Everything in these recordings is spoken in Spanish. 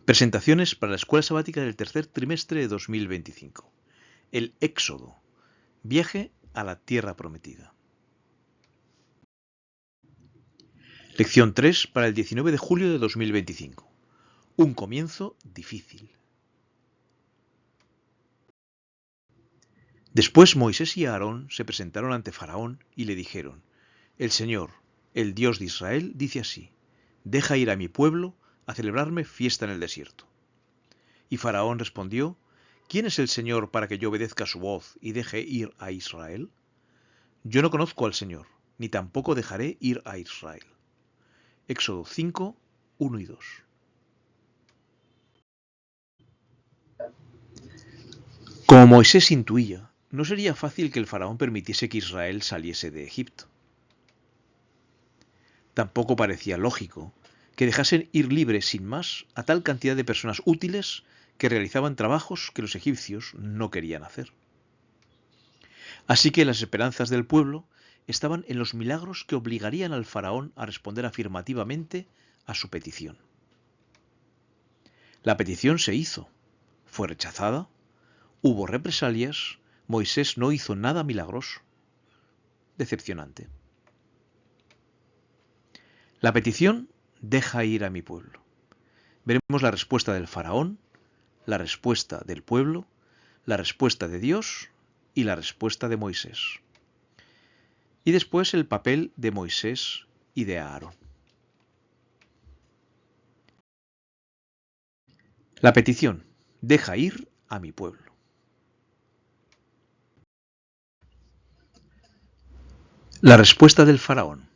Presentaciones para la Escuela Sabática del tercer trimestre de 2025. El Éxodo. Viaje a la Tierra Prometida. Lección 3 para el 19 de julio de 2025. Un comienzo difícil. Después Moisés y Aarón se presentaron ante Faraón y le dijeron: El Señor, el Dios de Israel, dice así: Deja ir a mi pueblo a celebrarme fiesta en el desierto. Y Faraón respondió: ¿Quién es el Señor para que yo obedezca su voz y deje ir a Israel? Yo no conozco al Señor, ni tampoco dejaré ir a Israel. Éxodo 5, 1 y 2. Como Moisés intuía, no sería fácil que el faraón permitiese que Israel saliese de Egipto. Tampoco parecía lógico que dejasen ir libres sin más a tal cantidad de personas útiles que realizaban trabajos que los egipcios no querían hacer. Así que las esperanzas del pueblo estaban en los milagros que obligarían al faraón a responder afirmativamente a su petición. La petición se hizo, fue rechazada, hubo represalias, Moisés no hizo nada milagroso. Decepcionante. La petición: deja ir a mi pueblo. Veremos la respuesta del faraón, la respuesta del pueblo, la respuesta de Dios y la respuesta de Moisés. Y después el papel de Moisés y de Aarón. La petición: deja ir a mi pueblo. La respuesta del faraón.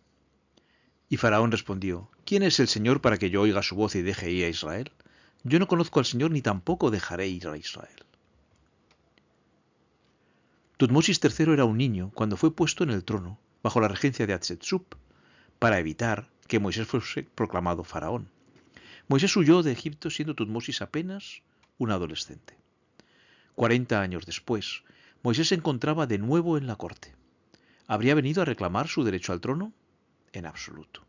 Y Faraón respondió: ¿Quién es el Señor para que yo oiga su voz y deje ir a Israel? Yo no conozco al Señor ni tampoco dejaré ir a Israel. Tutmosis III era un niño cuando fue puesto en el trono bajo la regencia de Hatshepsut para evitar que Moisés fuese proclamado faraón. Moisés huyó de Egipto siendo Tutmosis apenas un adolescente. 40 años después, Moisés se encontraba de nuevo en la corte. ¿Habría venido a reclamar su derecho al trono? En absoluto.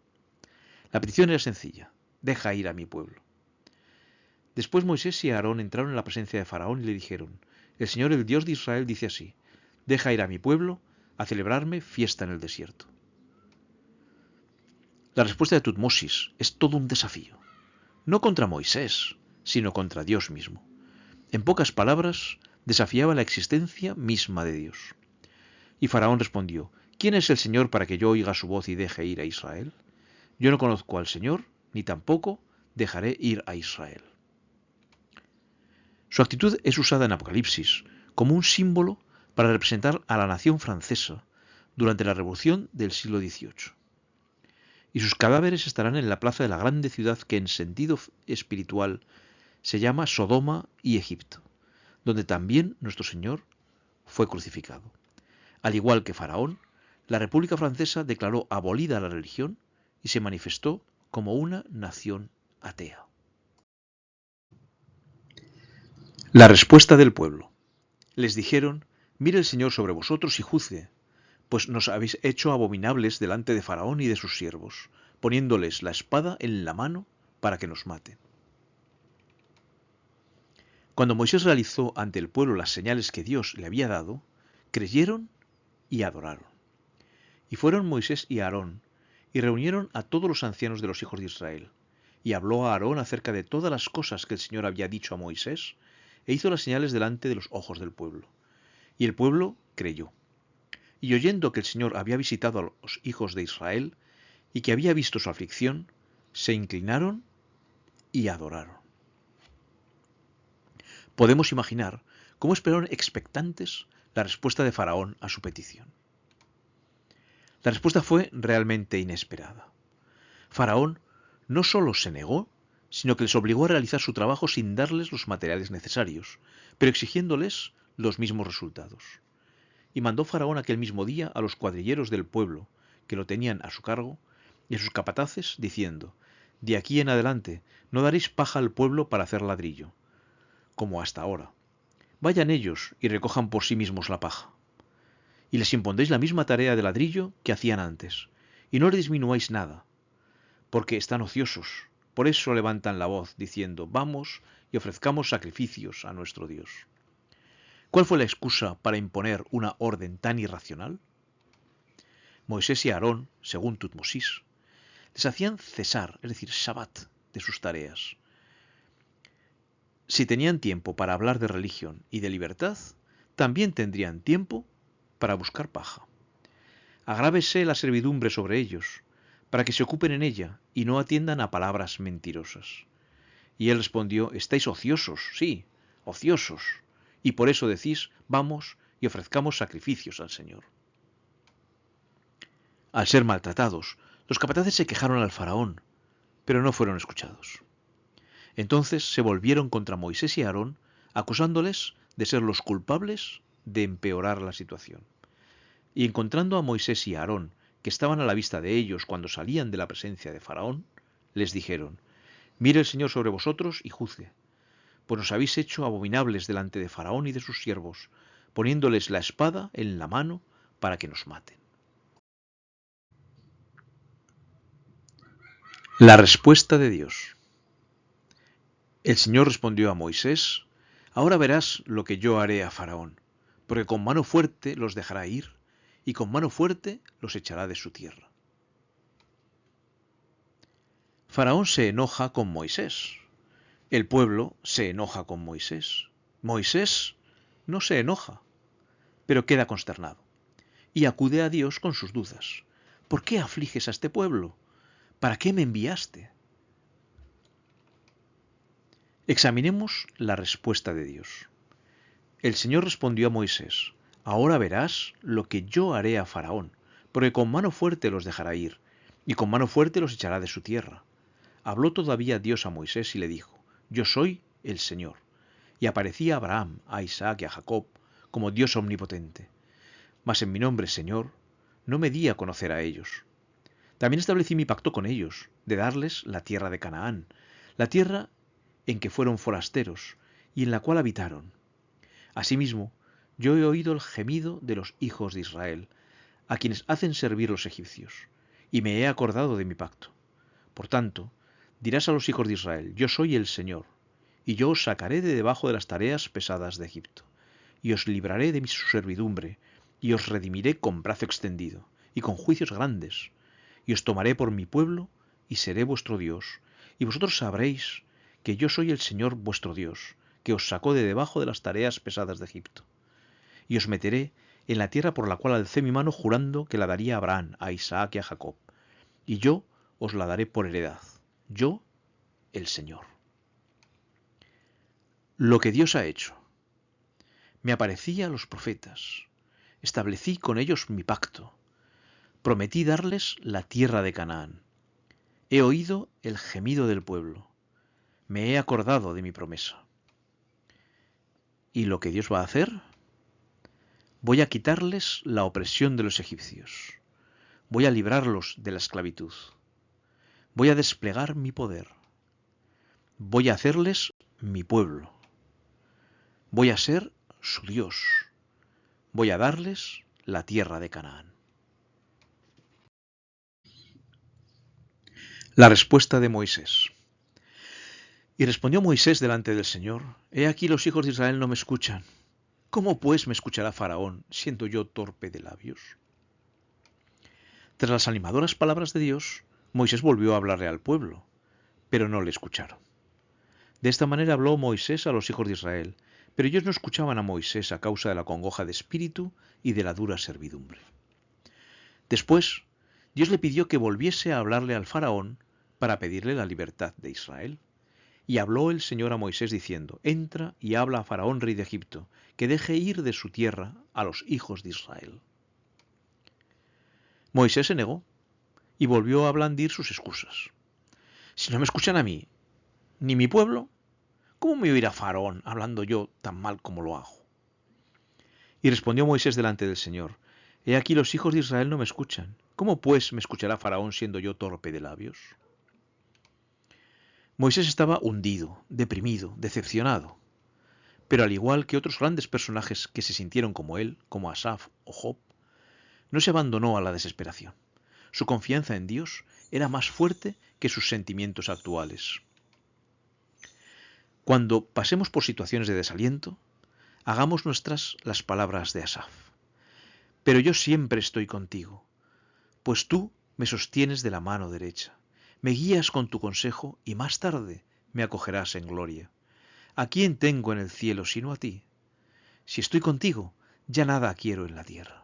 La petición era sencilla: deja ir a mi pueblo. Después Moisés y Aarón entraron en la presencia de Faraón y le dijeron: El Señor, el Dios de Israel, dice así: deja ir a mi pueblo a celebrarme fiesta en el desierto. La respuesta de Tutmosis es todo un desafío. No contra Moisés, sino contra Dios mismo. En pocas palabras, desafiaba la existencia misma de Dios. Y Faraón respondió: ¿Quién es el Señor para que yo oiga su voz y deje ir a Israel? Yo no conozco al Señor, ni tampoco dejaré ir a Israel. Su actitud es usada en Apocalipsis como un símbolo para representar a la nación francesa durante la Revolución del siglo XVIII. Y sus cadáveres estarán en la plaza de la grande ciudad que en sentido espiritual se llama Sodoma y Egipto, donde también nuestro Señor fue crucificado. Al igual que Faraón, la República Francesa declaró abolida la religión y se manifestó como una nación atea. La respuesta del pueblo. Les dijeron: Mire el Señor sobre vosotros y juzgue, pues nos habéis hecho abominables delante de Faraón y de sus siervos, poniéndoles la espada en la mano para que nos maten. Cuando Moisés realizó ante el pueblo las señales que Dios le había dado, creyeron y adoraron. Y fueron Moisés y Aarón, y reunieron a todos los ancianos de los hijos de Israel. Y habló a Aarón acerca de todas las cosas que el Señor había dicho a Moisés, e hizo las señales delante de los ojos del pueblo. Y el pueblo creyó. Y oyendo que el Señor había visitado a los hijos de Israel, y que había visto su aflicción, se inclinaron y adoraron. Podemos imaginar cómo esperaron expectantes la respuesta de Faraón a su petición. La respuesta fue realmente inesperada. Faraón no solo se negó, sino que les obligó a realizar su trabajo sin darles los materiales necesarios, pero exigiéndoles los mismos resultados. Y mandó Faraón aquel mismo día a los cuadrilleros del pueblo, que lo tenían a su cargo, y a sus capataces, diciendo: De aquí en adelante no daréis paja al pueblo para hacer ladrillo, como hasta ahora. Vayan ellos y recojan por sí mismos la paja. Y les impondréis la misma tarea de ladrillo que hacían antes, y no le disminuáis nada, porque están ociosos, Por eso levantan la voz, diciendo, vamos y ofrezcamos sacrificios a nuestro Dios. ¿Cuál fue la excusa para imponer una orden tan irracional? Moisés y Aarón, según Tutmosís, les hacían cesar, es decir, Shabbat, de sus tareas. Si tenían tiempo para hablar de religión y de libertad, también tendrían tiempo para buscar paja. Agrávese la servidumbre sobre ellos, para que se ocupen en ella y no atiendan a palabras mentirosas. Y él respondió, estáis ociosos, sí, ociosos, y por eso decís, vamos y ofrezcamos sacrificios al Señor. Al ser maltratados, los capataces se quejaron al faraón, pero no fueron escuchados. Entonces se volvieron contra Moisés y Aarón, acusándoles de ser los culpables de empeorar la situación. Y encontrando a Moisés y a Aarón, que estaban a la vista de ellos cuando salían de la presencia de Faraón, les dijeron, mire el Señor sobre vosotros y juzgue, pues nos habéis hecho abominables delante de Faraón y de sus siervos, poniéndoles la espada en la mano para que nos maten. La respuesta de Dios. El Señor respondió a Moisés, ahora verás lo que yo haré a Faraón, porque con mano fuerte los dejará ir, y con mano fuerte los echará de su tierra. Faraón se enoja con Moisés. El pueblo se enoja con Moisés. Moisés no se enoja, pero queda consternado, y acude a Dios con sus dudas. ¿Por qué afliges a este pueblo? ¿Para qué me enviaste? Examinemos la respuesta de Dios. El Señor respondió a Moisés, ahora verás lo que yo haré a Faraón, porque con mano fuerte los dejará ir, y con mano fuerte los echará de su tierra. Habló todavía Dios a Moisés y le dijo, yo soy el Señor. Y aparecía a Abraham, a Isaac y a Jacob como Dios omnipotente. Mas en mi nombre, Señor, no me di a conocer a ellos. También establecí mi pacto con ellos, de darles la tierra de Canaán, la tierra en que fueron forasteros, y en la cual habitaron. Asimismo, yo he oído el gemido de los hijos de Israel, a quienes hacen servir los egipcios, y me he acordado de mi pacto. Por tanto, dirás a los hijos de Israel, yo soy el Señor, y yo os sacaré de debajo de las tareas pesadas de Egipto, y os libraré de mi servidumbre, y os redimiré con brazo extendido, y con juicios grandes, y os tomaré por mi pueblo, y seré vuestro Dios, y vosotros sabréis que yo soy el Señor vuestro Dios, que os sacó de debajo de las tareas pesadas de Egipto. Y os meteré en la tierra por la cual alcé mi mano jurando que la daría a Abraham, a Isaac y a Jacob. Y yo os la daré por heredad. Yo, el Señor. Lo que Dios ha hecho. Me aparecí a los profetas. Establecí con ellos mi pacto. Prometí darles la tierra de Canaán. He oído el gemido del pueblo. Me he acordado de mi promesa. ¿Y lo que Dios va a hacer? Voy a quitarles la opresión de los egipcios. Voy a librarlos de la esclavitud. Voy a desplegar mi poder. Voy a hacerles mi pueblo. Voy a ser su Dios. Voy a darles la tierra de Canaán. La respuesta de Moisés. Y respondió Moisés delante del Señor, he aquí los hijos de Israel no me escuchan. ¿Cómo pues me escuchará Faraón, siendo yo torpe de labios? Tras las animadoras palabras de Dios, Moisés volvió a hablarle al pueblo, pero no le escucharon. De esta manera habló Moisés a los hijos de Israel, pero ellos no escuchaban a Moisés a causa de la congoja de espíritu y de la dura servidumbre. Después, Dios le pidió que volviese a hablarle al faraón para pedirle la libertad de Israel. Y habló el Señor a Moisés diciendo, entra y habla a Faraón, rey de Egipto, que deje ir de su tierra a los hijos de Israel. Moisés se negó y volvió a blandir sus excusas. Si no me escuchan a mí, ni mi pueblo, ¿cómo me oirá Faraón hablando yo tan mal como lo hago? Y respondió Moisés delante del Señor, he aquí los hijos de Israel no me escuchan. ¿Cómo pues me escuchará Faraón siendo yo torpe de labios? Moisés estaba hundido, deprimido, decepcionado. Pero al igual que otros grandes personajes que se sintieron como él, como Asaf o Job, no se abandonó a la desesperación. Su confianza en Dios era más fuerte que sus sentimientos actuales. Cuando pasemos por situaciones de desaliento, hagamos nuestras las palabras de Asaf. Pero yo siempre estoy contigo, pues tú me sostienes de la mano derecha, me guías con tu consejo y más tarde me acogerás en gloria. ¿A quién tengo en el cielo sino a ti? Si estoy contigo, ya nada quiero en la tierra.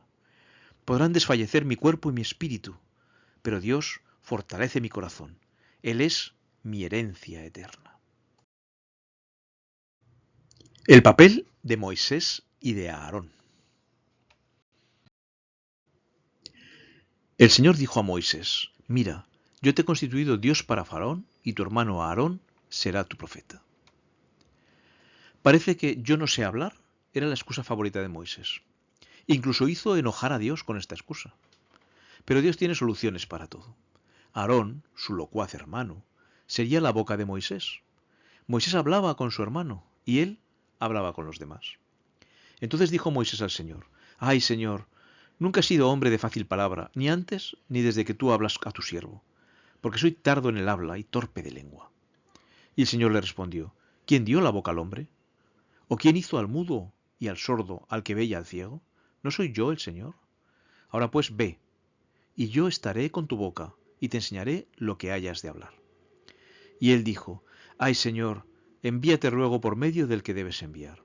Podrán desfallecer mi cuerpo y mi espíritu, pero Dios fortalece mi corazón. Él es mi herencia eterna. El papel de Moisés y de Aarón. El Señor dijo a Moisés: Mira, yo te he constituido Dios para Faraón y tu hermano Aarón será tu profeta. Parece que yo no sé hablar era la excusa favorita de Moisés. Incluso hizo enojar a Dios con esta excusa. Pero Dios tiene soluciones para todo. Aarón, su locuaz hermano, sería la boca de Moisés. Moisés hablaba con su hermano y él hablaba con los demás. Entonces dijo Moisés al Señor: Ay, Señor, nunca he sido hombre de fácil palabra, ni antes ni desde que tú hablas a tu siervo, porque soy tardo en el habla y torpe de lengua. Y el Señor le respondió: ¿Quién dio la boca al hombre? ¿O quién hizo al mudo y al sordo, al que ve y al ciego? ¿No soy yo el Señor? Ahora pues ve, y yo estaré con tu boca, y te enseñaré lo que hayas de hablar. Y él dijo: Ay, Señor, envíate ruego por medio del que debes enviar.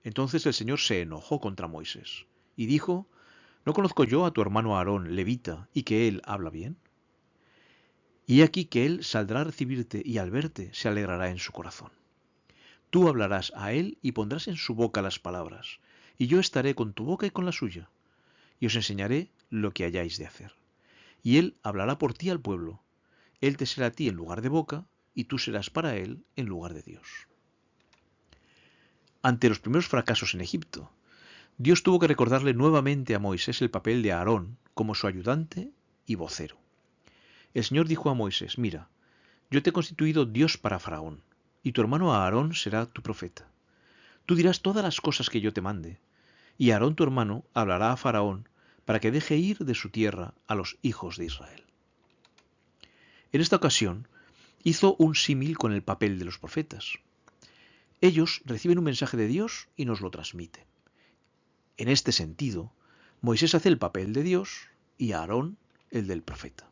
Entonces el Señor se enojó contra Moisés, y dijo: ¿No conozco yo a tu hermano Aarón, levita, y que él habla bien? Y he aquí que él saldrá a recibirte, y al verte se alegrará en su corazón. Tú hablarás a él y pondrás en su boca las palabras, y yo estaré con tu boca y con la suya, y os enseñaré lo que hayáis de hacer. Y él hablará por ti al pueblo. Él te será a ti en lugar de boca, y tú serás para él en lugar de Dios. Ante los primeros fracasos en Egipto, Dios tuvo que recordarle nuevamente a Moisés el papel de Aarón como su ayudante y vocero. El Señor dijo a Moisés: Mira, yo te he constituido Dios para Faraón, y tu hermano Aarón será tu profeta. Tú dirás todas las cosas que yo te mande, y Aarón tu hermano hablará a Faraón para que deje ir de su tierra a los hijos de Israel. En esta ocasión hizo un símil con el papel de los profetas. Ellos reciben un mensaje de Dios y nos lo transmiten. En este sentido, Moisés hace el papel de Dios y Aarón el del profeta.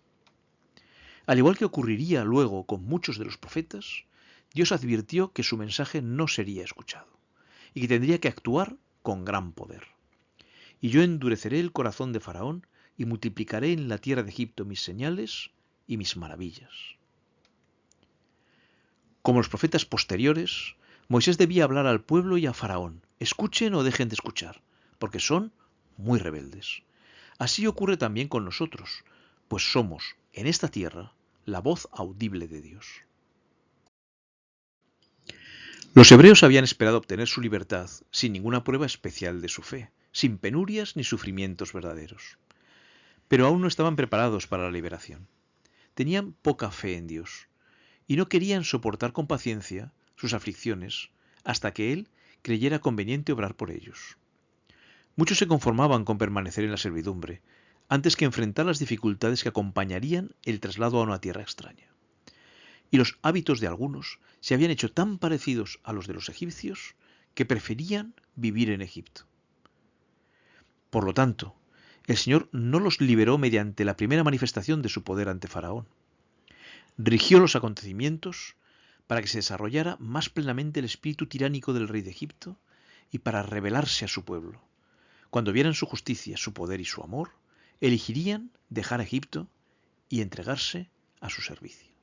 Al igual que ocurriría luego con muchos de los profetas, Dios advirtió que su mensaje no sería escuchado y que tendría que actuar con gran poder. Y yo endureceré el corazón de Faraón y multiplicaré en la tierra de Egipto mis señales y mis maravillas. Como los profetas posteriores, Moisés debía hablar al pueblo y a Faraón: escuchen o dejen de escuchar, porque son muy rebeldes. Así ocurre también con nosotros, pues somos, en esta tierra, la voz audible de Dios. Los hebreos habían esperado obtener su libertad sin ninguna prueba especial de su fe, sin penurias ni sufrimientos verdaderos. Pero aún no estaban preparados para la liberación. Tenían poca fe en Dios y no querían soportar con paciencia sus aflicciones hasta que Él creyera conveniente obrar por ellos. Muchos se conformaban con permanecer en la servidumbre, antes que enfrentar las dificultades que acompañarían el traslado a una tierra extraña. Y los hábitos de algunos se habían hecho tan parecidos a los de los egipcios que preferían vivir en Egipto. Por lo tanto, el Señor no los liberó mediante la primera manifestación de su poder ante Faraón. Rigió los acontecimientos para que se desarrollara más plenamente el espíritu tiránico del rey de Egipto y para revelarse a su pueblo. Cuando vieran su justicia, su poder y su amor, elegirían dejar Egipto y entregarse a su servicio.